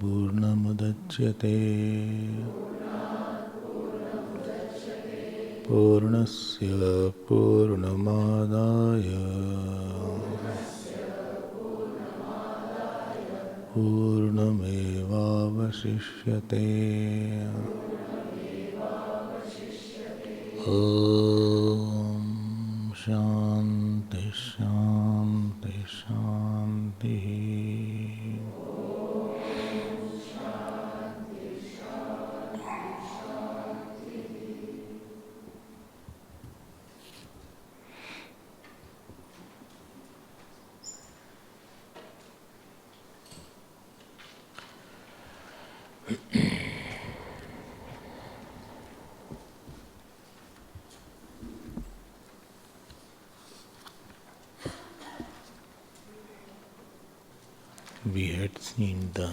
पूर्णमुदच्यते पूर्णस्य पूर्णमादाय पूर्णमेवावशिष्यते। ॐ शान्ति शान्ति शान्तिः। We had seen the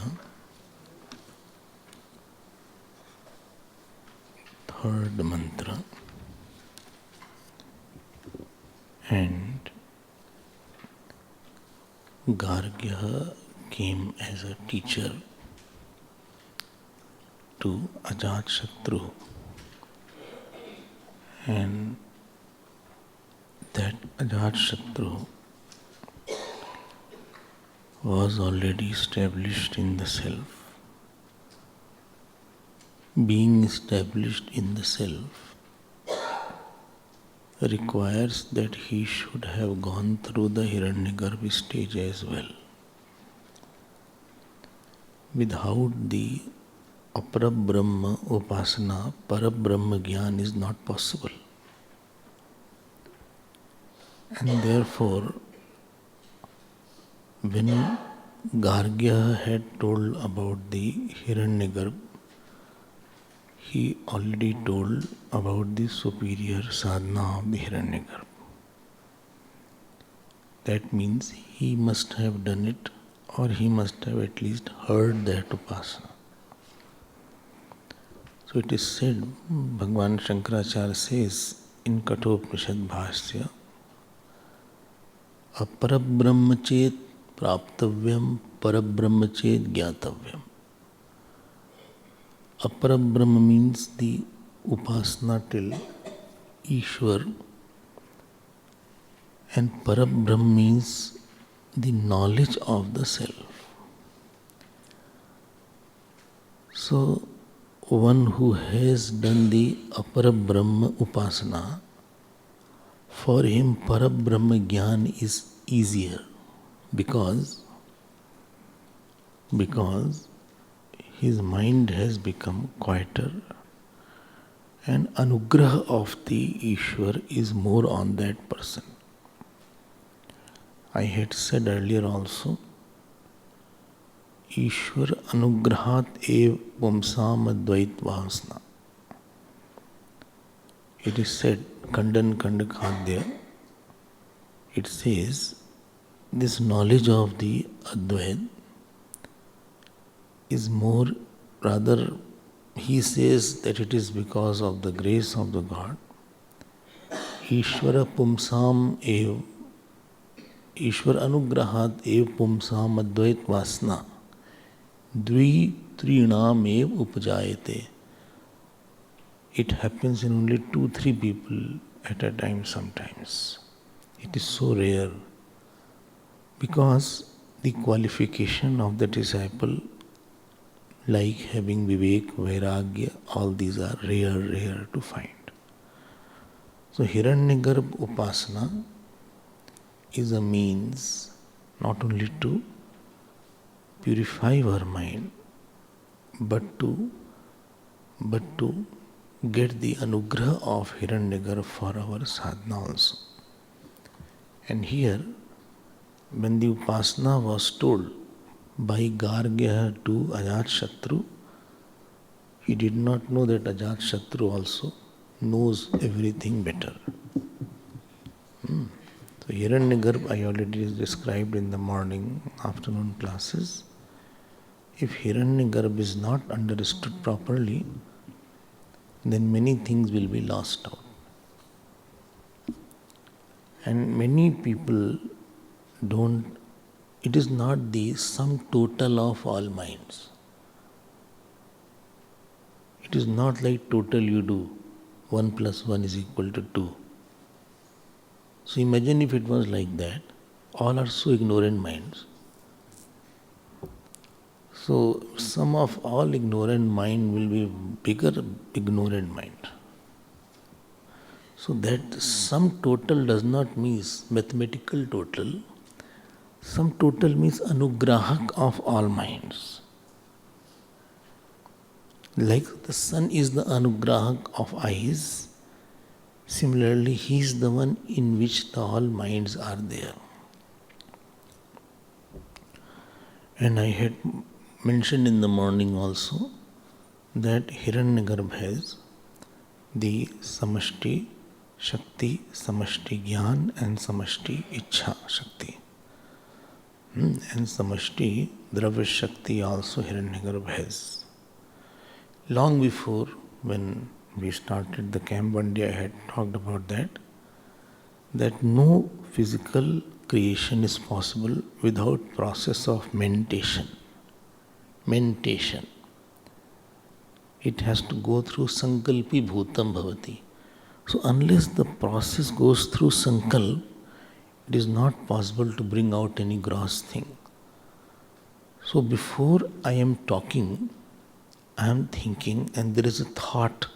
third mantra, and Gargya came as a teacher to Ajatashatru, and that Ajatashatru was already established in the self. Being established in the self requires that he should have gone through the Hiranyagarbha stage as well. Without the Aparabrahma Upasana, Parabrahma Gyan is not possible. And therefore, when Gargya had told about the Hiranyagarbha, he already told about the superior sadhana of the Hiranyagarbha. That means he must have done it, or he must have at least heard that upasana. So it is said, Bhagavan Shankaracharya says in Kathopanishad Bhashya, Aparabrahmachet praptavyam parabrahmachet gyatavyam. Aparabrahma means the upasana till Ishwar, and Parabrahma means the knowledge of the self. So, one who has done the Aparabrahma upasana, for him Parabrahma Gyan is easier because his mind has become quieter, and anugraha of the Ishwar is more on that person. I had said earlier also, Ishwar anugrahat ev pumsam advait vasna. It is said, Kandan Kandakadya, it says, this knowledge of the Advait is more, rather, he says that it is because of the grace of the God. Ishvara pumsam ev, Ishvara anugrahat ev pumsam advait vasna, dvi trinam ev upajayate. It happens in only 2-3 people at a time sometimes. It is so rare because the qualification of the disciple, like having Vivek, Vairagya, all these are rare to find. So Hiranyagarbha Upasana is a means not only to purify our mind, but to get the anugraha of Hiranyagarbha for our sadhana also. And here, when the upasana was told by Gargya to Ajatashatru, he did not know that Ajatashatru also knows everything better. So Hiranyagarbha I already described in the morning, afternoon classes. If Hiranyagarbha is not understood properly, then many things will be lost out. And many people don't, it is not the sum total of all minds. It is not like total you do 1 plus 1 is equal to 2. So imagine if it was like that. All are so ignorant minds. So sum of all ignorant mind will be bigger ignorant mind. So that sum total does not mean mathematical total. Sum total means anugrahak of all minds. Like the sun is the anugrahak of eyes, similarly he is the one in which the all minds are there. And I had mentioned in the morning also that Hiranyagarbha has the Samashti Shakti, Samashti Gyan and Samashti Ichha Shakti. And Samashti Dravya Shakti also Hiranyagarbha has. Long before, when we started the camp one day, I had talked about that no physical creation is possible without process of mentation. Mentation. It has to go through sankalpi bhutam bhavati. So unless the process goes through sankalp, it is not possible to bring out any gross thing. So before I am talking, I am thinking, and there is a thought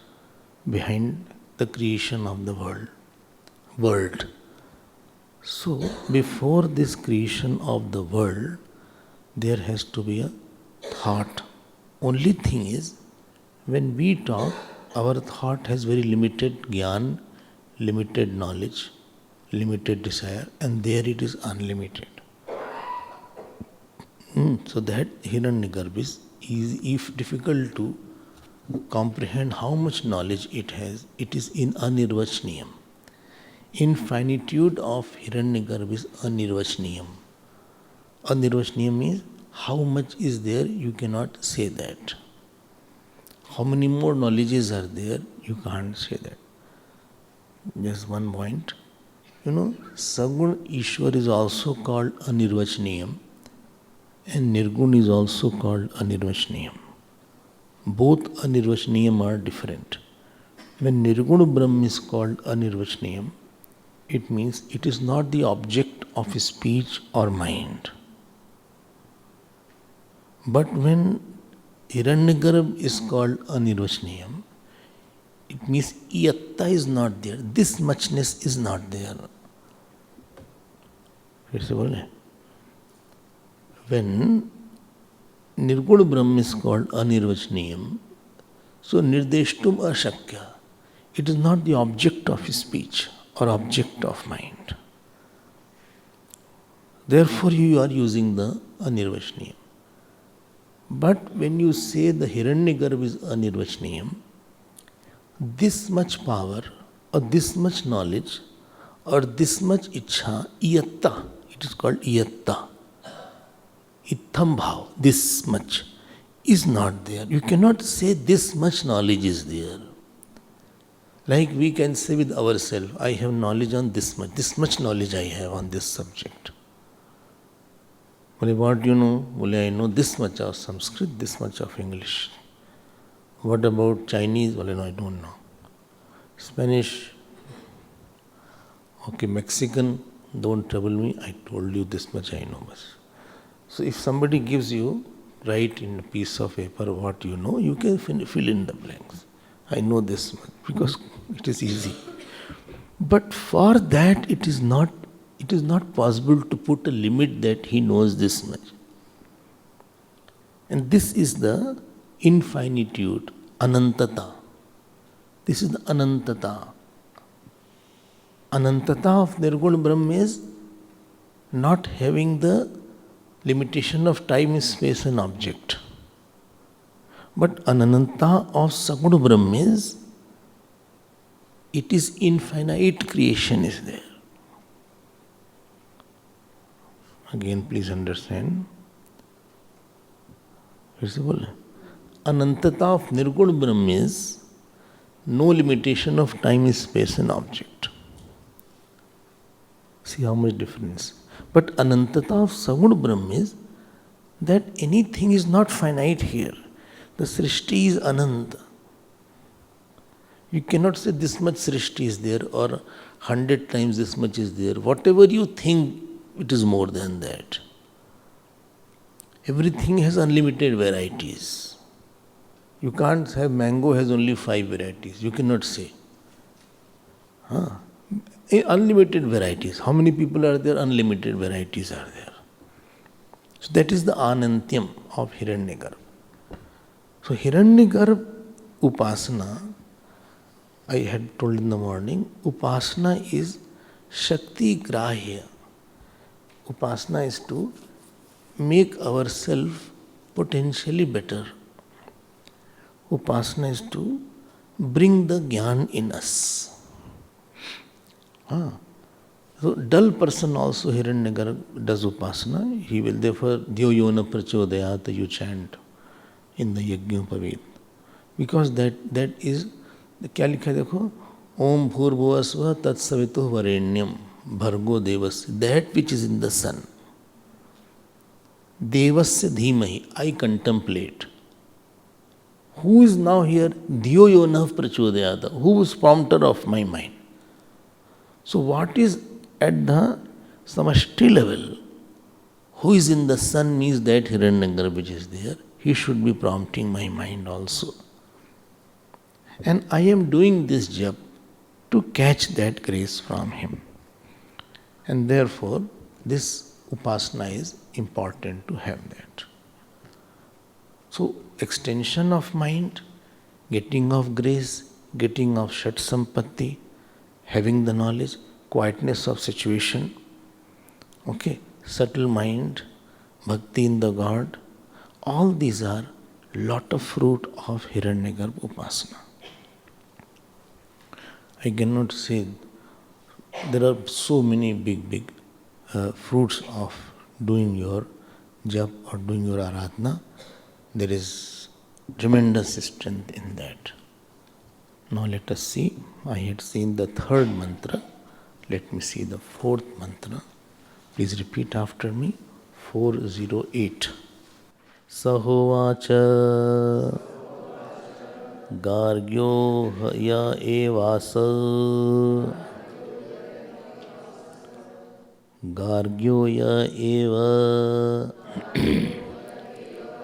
behind the creation of the world. So before this creation of the world, there has to be a thought. Only thing is, when we talk, our thought has very limited gyan, limited knowledge, limited desire, and there it is unlimited. So that Hiranyagarbha is if difficult to comprehend how much knowledge it has. It is in anirvachniyam. Infinitude of Hiranyagarbha is anirvachniyam. Anirvachniyam means how much is there, you cannot say that. How many more knowledges are there, you can't say that. Just one point. Sagun Ishwar is also called anirvachniyam and Nirgun is also called anirvachniyam. Both anirvachniyam are different. When Nirguna Brahm is called anirvachniyam, it means it is not the object of speech or mind. But when Hiranyagarbha is called anirvachniyam, it means iyatta is not there, this muchness is not there. When Nirguna Brahma is called anirvachniyam, so nirdeshtum ashakya, it is not the object of speech or object of mind. Therefore you are using the anirvachniyam. But when you say the Hiranyagarbha is anirvachniyam, this much power or this much knowledge or this much ichha, iyatta, it is called iyatta. Itham bhav, this much, is not there. You cannot say this much knowledge is there. Like we can say with ourselves, I have knowledge on this much knowledge I have on this subject. What do you know? I know this much of Sanskrit, this much of English. What about Chinese? No, I don't know. Spanish, okay, Mexican, don't trouble me, I told you this much I know. So if somebody gives you, write in a piece of paper what you know, you can fill in the blanks. I know this much, because it is easy. But for that it is not possible to put a limit that he knows this much. And this is the infinitude, anantata. This is the anantata. Anantata of Nirguna Brahma is not having the limitation of time, space and object. But ananta of Saguna Brahma is, it is infinite creation is there. Again, please understand. Visible? Anantata of Nirguna Brahma is no limitation of time, space and object. See how much difference. But anantata of Saguna Brahma is that anything is not finite here. The Srishti is ananta. You cannot say this much Srishti is there or 100 times this much is there. Whatever you think, it is more than that. Everything has unlimited varieties. You can't have mango has only 5 varieties. You cannot say. Unlimited varieties. How many people are there? Unlimited varieties are there. So that is the Anantyam of Hiranyagarbha. So Hiranyagarbha Upasana, I had told in the morning, Upasana is Shakti Grahya. Upasana is to make ourselves potentially better. Upasana is to bring the Gyan in us. So dull person also Hiranyagarbha does Upasana. He will therefore Dhyo Yona Prachodayata you chant in the Yajñopaveet. Because that is, क्या लिखा है देखो, ओम भूर्भुवः स्वः तत्सवितुः वरेण्यम भर्गो देवस्य, that which is in the sun. Devasya धीमहि, I contemplate. Who is now here? Dhyo Yonah Prachodayata. Who is prompter of my mind? So what is at the samashti level? Who is in the sun means that Hiranyagarbha which is there. He should be prompting my mind also. And I am doing this jap to catch that grace from him. And therefore, this upasana is important to have that. So, extension of mind, getting of grace, getting of Shat Sampatti, having the knowledge, quietness of situation, subtle mind, bhakti in the God, all these are lot of fruit of Hiranyagarbha Upasana. I cannot say, there are so many big fruits of doing your jap or doing your aradhana. There is tremendous strength in that. Now let us see. I had seen the third mantra. Let me see the fourth mantra. Please repeat after me. 408. Sahovacha Gargyo ya evasa Gargyo ya eva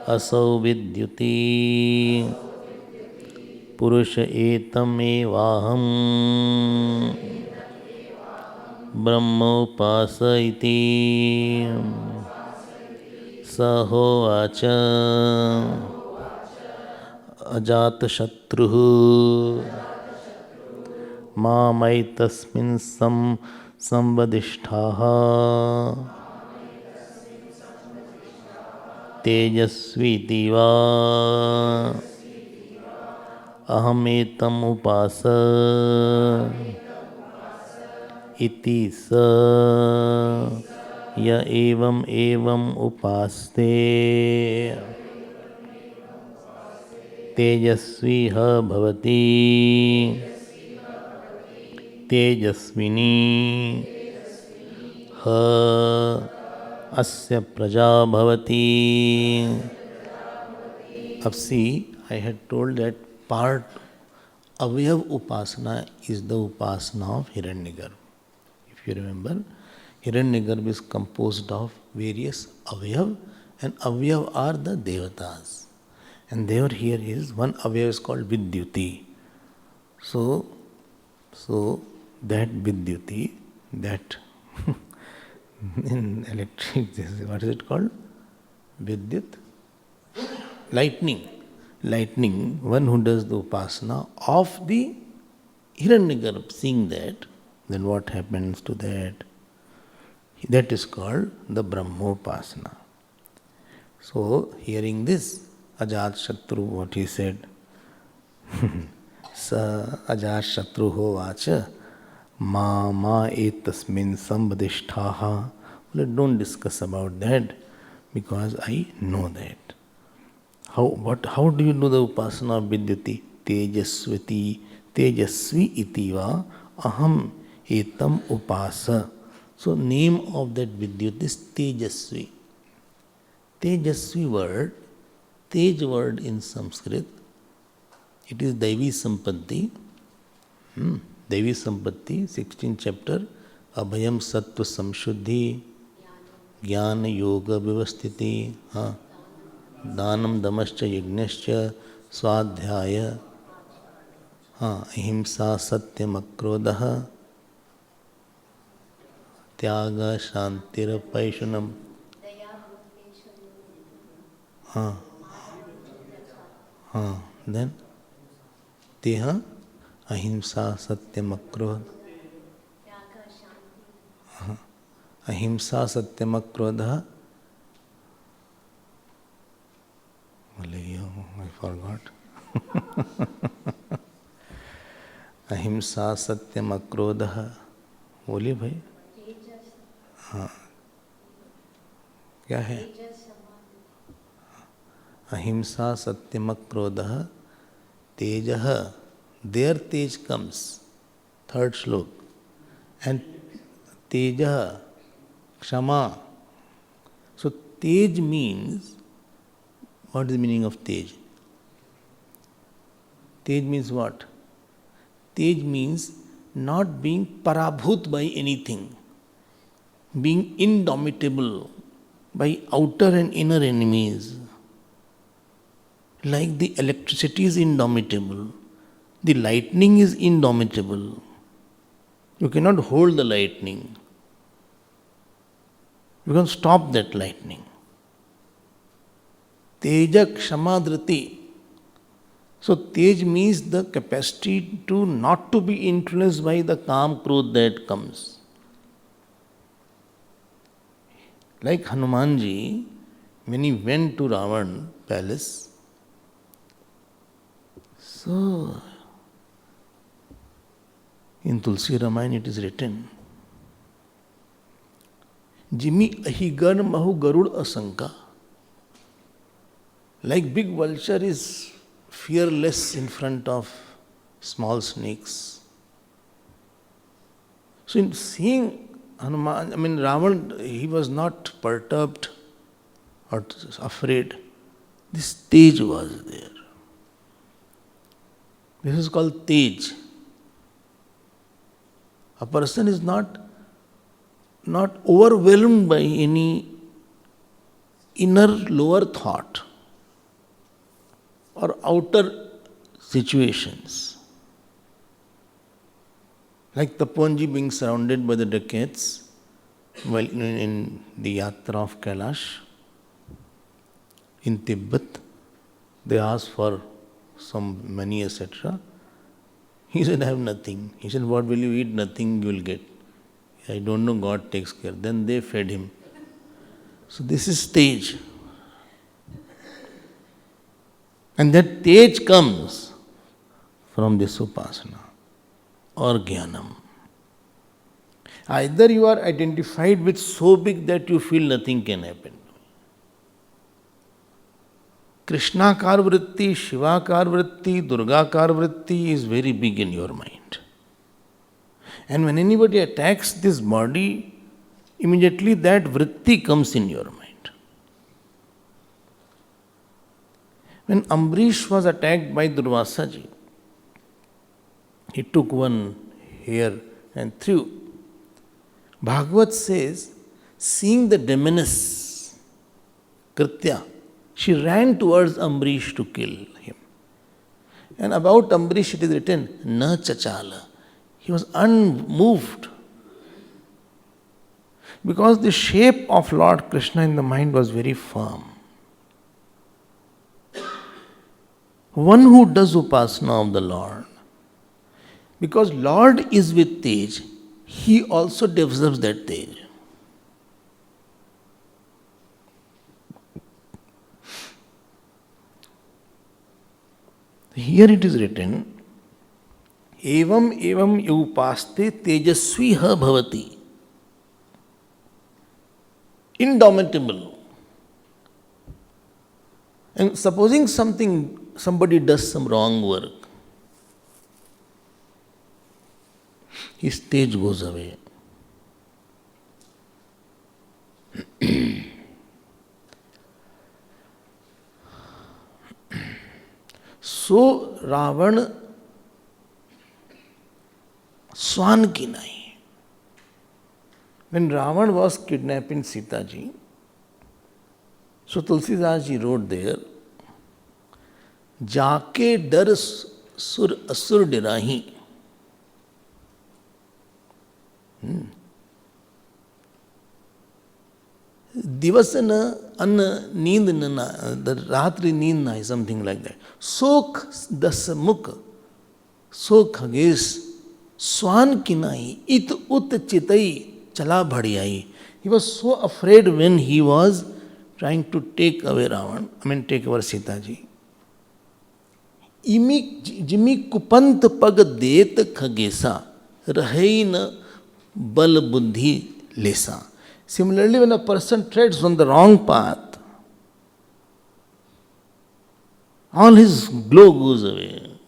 Asau vidyuti Purusha etam evaham Brahma upasa iti Sahovacha Ajata Shatruhu Mamai tasmin samvadishtaha Tejasviti va Ahametam upasa Iti sa Ya evam upaste Tejasvi ha bhavati Tejasvini ha asya praja bhavati. अब see, I had told that part Avyav Upasana is the Upasana of Hiranyagarbha. If you remember, Hiranyagarbha is composed of various Avyav, and Avyav are the Devatas. And there here is one Avyav is called Vidyuti. So that Vidyuti, that in electric, what is it called? Vidyut? Lightning, one who does the Upasana of the Hiranyagarbha, seeing that, then what happens to that? That is called the Brahmopasana. So, hearing this, Ajat Shatru, what he said, Sa Ajat Shatru ho vacha ma etasmin sambadishtaha. Well, don't discuss about that because I know that. How do you know the Upasana of Vidyati? Tejasvi itiva aham etam upasa. So name of that Vidyut is Tejasvi. Tejasvi word, Tej word in Sanskrit, it is Daivi Sampatti, Devi Sampatti, 16th chapter, Abhayam Sattva Samshuddhi, Jnana Yoga Vyavasthiti, Danam Damascha Yajnascha, Swadhyaya, Ahimsa Satyam Akrodha, Tyaga Shantira Paishunam. Then Teha Ahimsa Satyam Akrodha. Ahimsa Satyam Akrodha. I forgot. Ahimsa Satyam Akrodha. बोलिए भाई. हाँ क्या है? Ahimsa Satyam Akrodha. Tejaha. There Tej comes. Third slok. And Tejaha. Kshama. So Tej means, what is the meaning of Tej? Tej means what? Tej means not being parabhut by anything, being indomitable by outer and inner enemies. Like the electricity is indomitable, the lightning is indomitable. You cannot hold the lightning. You can stop that lightning. Teja Kshamadhriti. So Tej means the capacity to not to be influenced by the Kam Krodh that comes. Like Hanumanji, when he went to Ravan palace, so in Tulsi Ramayana it is written, Jimi ahigan mahu garud asanka. Like big vulture is fearless in front of small snakes. So in seeing Hanuman, Ravan, he was not perturbed or afraid. This Tej was there. This is called Tej. A person is not overwhelmed by any inner lower thought or outer situations. Like Taponji being surrounded by the dacoits while in the Yatra of Kailash in Tibet, they asked for some money, etc. He said, I have nothing. He said, what will you eat? Nothing you will get. I don't know, God takes care. Then they fed him. So this is Tej. And that Tej comes from this Upasana or Jnanam. Either you are identified with so big that you feel nothing can happen. Krishnakar vritti, Shivakar vritti, Durgakar vritti is very big in your mind. And when anybody attacks this body, immediately that vritti comes in your mind. When Ambarish was attacked by Durvasaji, he took one hair and threw. Bhagavat says, seeing the demoness, Kritya, she ran towards Ambarish to kill him. And about Ambarish it is written, Na chachala. He was unmoved. Because the shape of Lord Krishna in the mind was very firm. One who does upasana of the Lord, because Lord is with Tej, he also develops that Tej. Here it is written, Evam evam yupaste tejasviha bhavati. Indomitable. And supposing somebody does some wrong work, his Tej goes away. So Ravan Swan Kinai. When Ravan was kidnapping Sita ji, so Tulsidas ji wrote there, जाके डर सुर असुर डराही. दिवस न अन्न नींद न रात्रि नींद ना, something like that. सोख दस मुख सो खगेश स्वान किनाई इत उत चितई चला भड़ियाई. He was so afraid when he was trying to take away Ravan, take over Sita ji. जिमी कुपंत पग देत खगेसा रहे न बल बुद्धि लेसा. Similarly, when a person treads on the wrong path, all his glow goes away.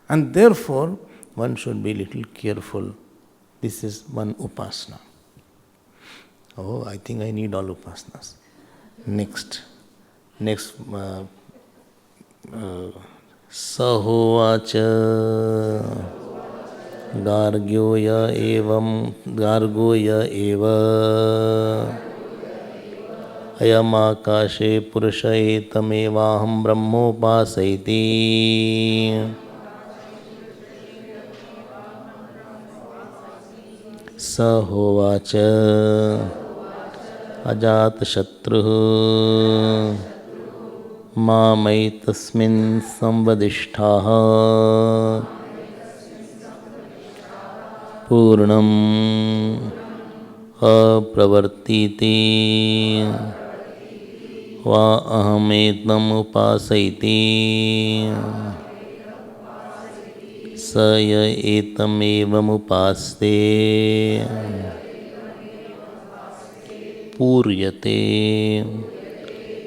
And therefore, one should be little careful. This is one upasana. Oh, I think I need all upasanas. Next, Sahovacha Gargyoya eva Ayamakashe Purusha etamevaham brahmopasaiti. Sahovacha Ajat Shatruh Mamai tasmin samvadishtaha Purnam apravartiti Va ahametam upasaiti Saya etam evam upaste पूर्यते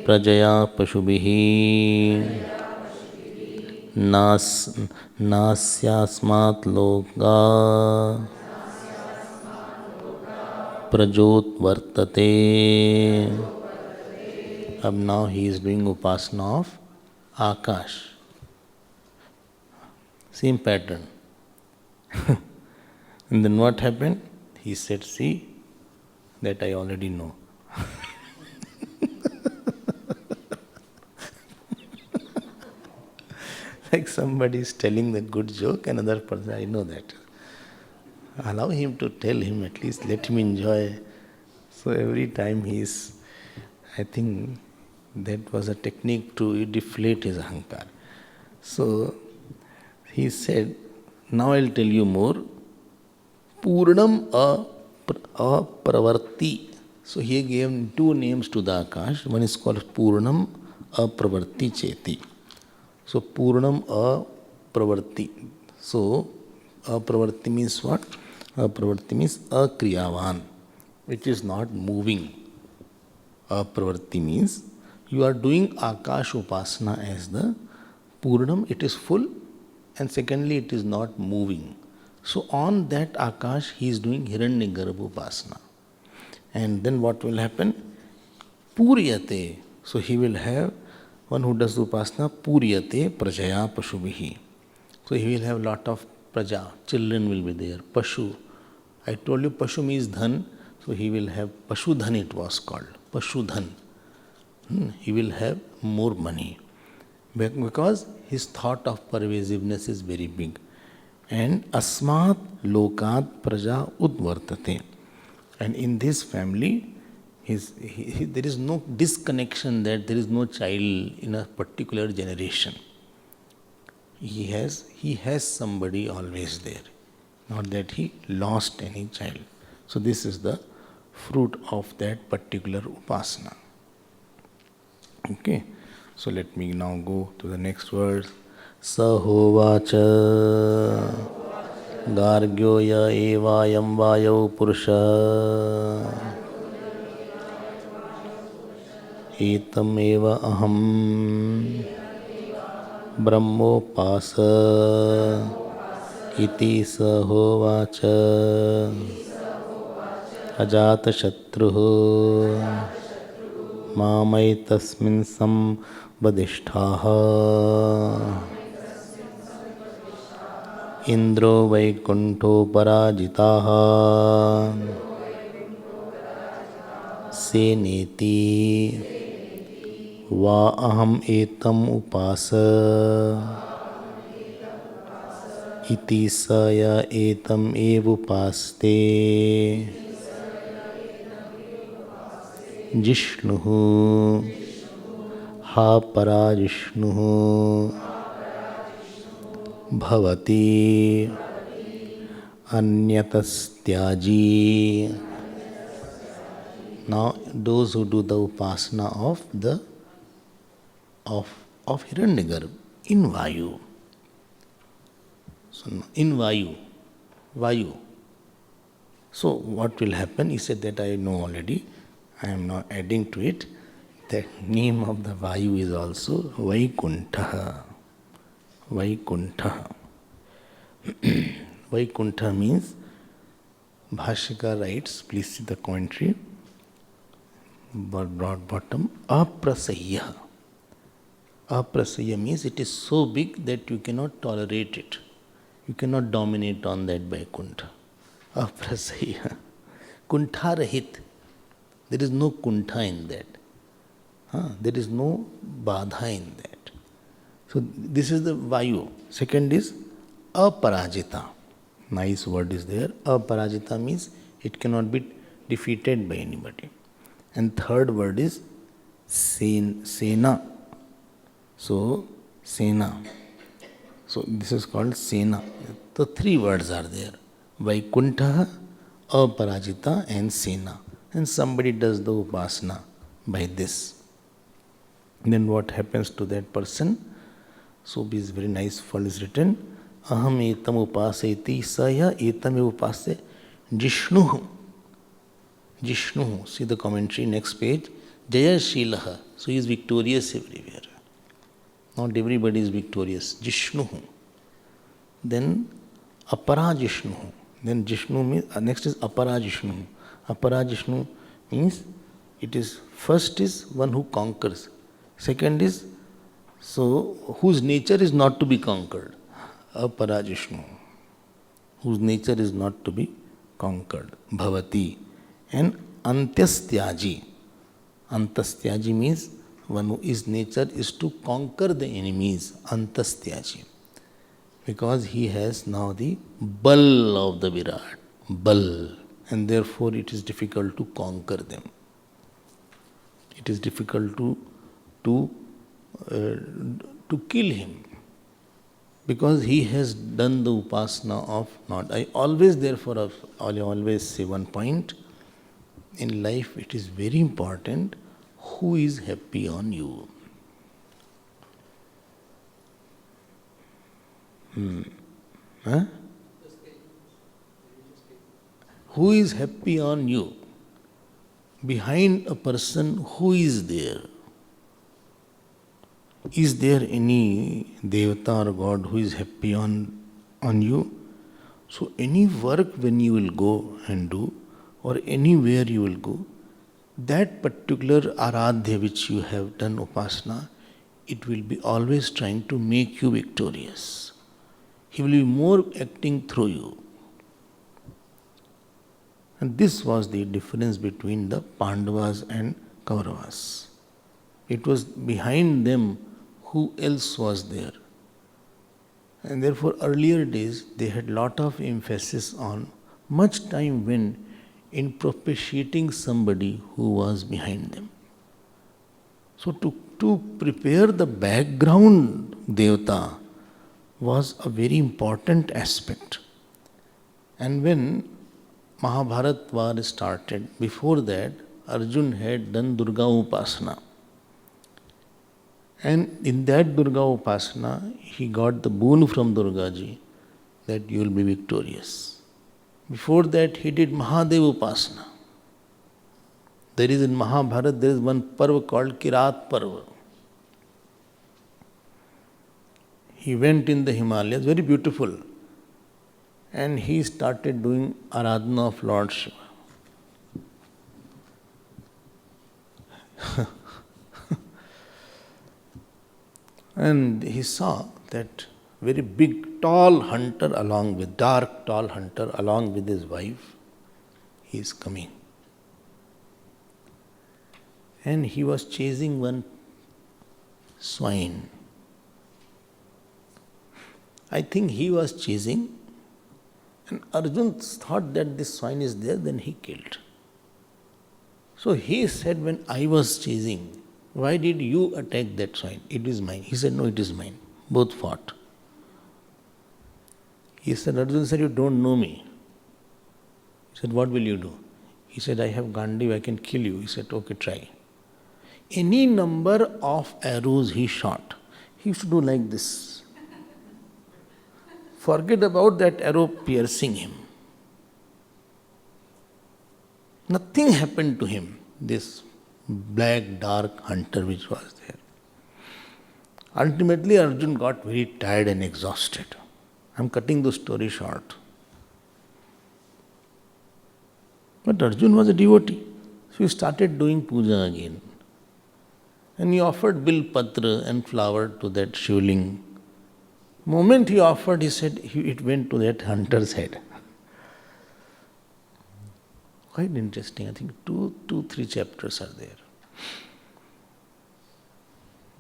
प्रजया पशुभिः नास्यास्मात् लोका प्रजोत्वर्तते. अब now he is doing upasana of Akash. Same pattern. And then what happened? He said, see, that I already know. Like somebody is telling that good joke, another person, I know that. Allow him to tell him, at least let him enjoy. So every time he is, I think that was a technique to deflate his ahankar. So he said, now I'll tell you more. Purnam apravarti. So he gave two names to the Akash. One is called Purnam apravarti cheti. So Purnam apravarti. So apravarti means what? Apravarti means akriyavan, which is not moving. Apravarti means you are doing Akash Upasana as the Purnam, it is full, and secondly it is not moving. So on that Akash he is doing Hiranyagarbha Upasana. And then what will happen? Puryate. So he will have, one who does the Upasana, Puryate Prajaya Pashubhihi. So he will have lot of Praja, children will be there. Pashu. I told you Pashu means Dhan. So he will have Pashu Dhan, it was called. Pashu Dhan. He will have more money. Because his thought of pervasiveness is very big. And Asmat Lokat Praja Udvartate. And in this family, there is no disconnection that there is no child in a particular generation. He has somebody always there. Not that he lost any child. So this is the fruit of that particular Upasana. Okay. So let me now go to the next verse. Sahovacha Gargyoya evayam vayo purusha etam eva aham brahmopasa iti sahovacha ajata shatruh mamai tasmin sambadishtaha इंद्रो वैकुंठो पराजिताः सेनेति वा अहम एतम उपास इति स य एतम एव उपास्ते जिष्णुः हा पराजिष्णुः भवति अन्यतस्त्याजी. Now those who do the upasana of Hiranyagarbha in Vayu. So in Vayu. So what will happen? He said that I know already. I am not adding to it. The name of the Vayu is also Vaikuntha. Vaikuntha. Vaikuntha means, Bhashika writes, please see the commentary, broad bottom, aprasayya. Aprasayya means it is so big that you cannot tolerate it. You cannot dominate on that Vaikuntha. Aprasayya. Kuntha rahit. There is no kuntha in that. There is no badha in that. So this is the Vayu. Second is aparajita. Nice word is there. Aparajita means it cannot be defeated by anybody. And third word is Sena. So Sena. So this is called Sena. So three words are there. Vaikuntha, Aparajita and Sena. And somebody does the upasana by this. Then what happens to that person? So this very nice fall is written. Aham etam upaseti saya etam upase Jishnuhu. Jishnuhu. See the commentary, next page. Jaya Shilaha. So he is victorious everywhere. Not everybody is victorious. Jishnuhu. Then Aparajishnuhu. Then Jishnu means, next is Aparajishnuhu. Aparajishnu means it is, first is one who conquers. Second is, so whose nature is not to be conquered. Aparajishnu. Whose nature is not to be conquered. Bhavati. And Antyastyaji. Antastyaji means one whose nature is to conquer the enemies. Antastyaji. Because he has now the bal of the Virat. Bal. And therefore it is difficult to conquer them. It is difficult to kill him. Because he has done the upasana of not. I always say one point. In life it is very important who is happy on you. Who is happy on you? Behind a person, who is there? Is there any Devata or God who is happy on you? So any work when you will go and do, or anywhere you will go, that particular aradhya which you have done upasana, it will be always trying to make you victorious. He will be more acting through you. And this was the difference between the Pandavas and Kauravas. It was behind them who else was there. And therefore earlier days they had lot of emphasis on, much time went in propitiating somebody who was behind them. So to prepare the background Devata was a very important aspect. And when Mahabharat war started, before that Arjun had done Durga Upasana. And in that Durga Upasana, he got the boon from Durga ji that you will be victorious. Before that, he did Mahadev Upasana. There is in Mahabharata, there is one parva called Kirat Parva. He went in the Himalayas, very beautiful. And he started doing Aradhana of Lord Shiva. And he saw that very big, tall hunter along with, dark, tall hunter along with his wife. He is coming. And he was chasing one swine. I think he was chasing, and Arjun thought that this swine is there, then he killed. So he said, when I was chasing, why did you attack that swine? It is mine. He said, no, it is mine. Both fought. He said, Arjun said, you don't know me. He said, what will you do? He said, I have Gandiv, I can kill you. He said, okay, try. Any number of arrows he shot, he used to do like this. Forget about that arrow piercing him. Nothing happened to him, this black, dark hunter which was there. Ultimately, Arjun got very tired and exhausted. I am cutting the story short. But Arjun was a devotee. So he started doing puja again. And he offered bilpatra and flower to that shivling. Moment he offered, he said, it went to that hunter's head. Quite interesting. I think 3 chapters are there.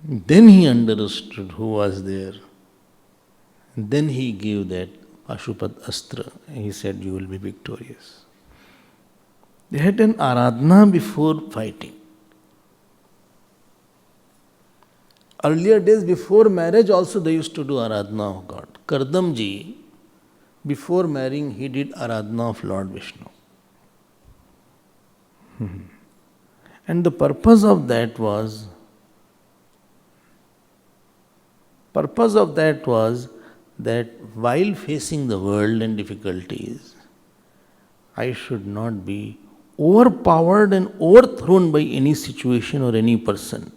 Then he understood who was there. And then he gave that Pashupat Astra. He said, you will be victorious. They had an aradhana before fighting. Earlier days, before marriage also they used to do aradhana of God. Kardamji, before marrying, he did aradhana of Lord Vishnu. And the purpose of that was that while facing the world and difficulties, I should not be overpowered and overthrown by any situation or any person.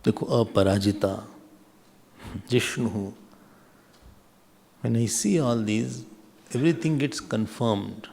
Dekho, Aparajita, Jishnu. When I see all these, everything gets confirmed.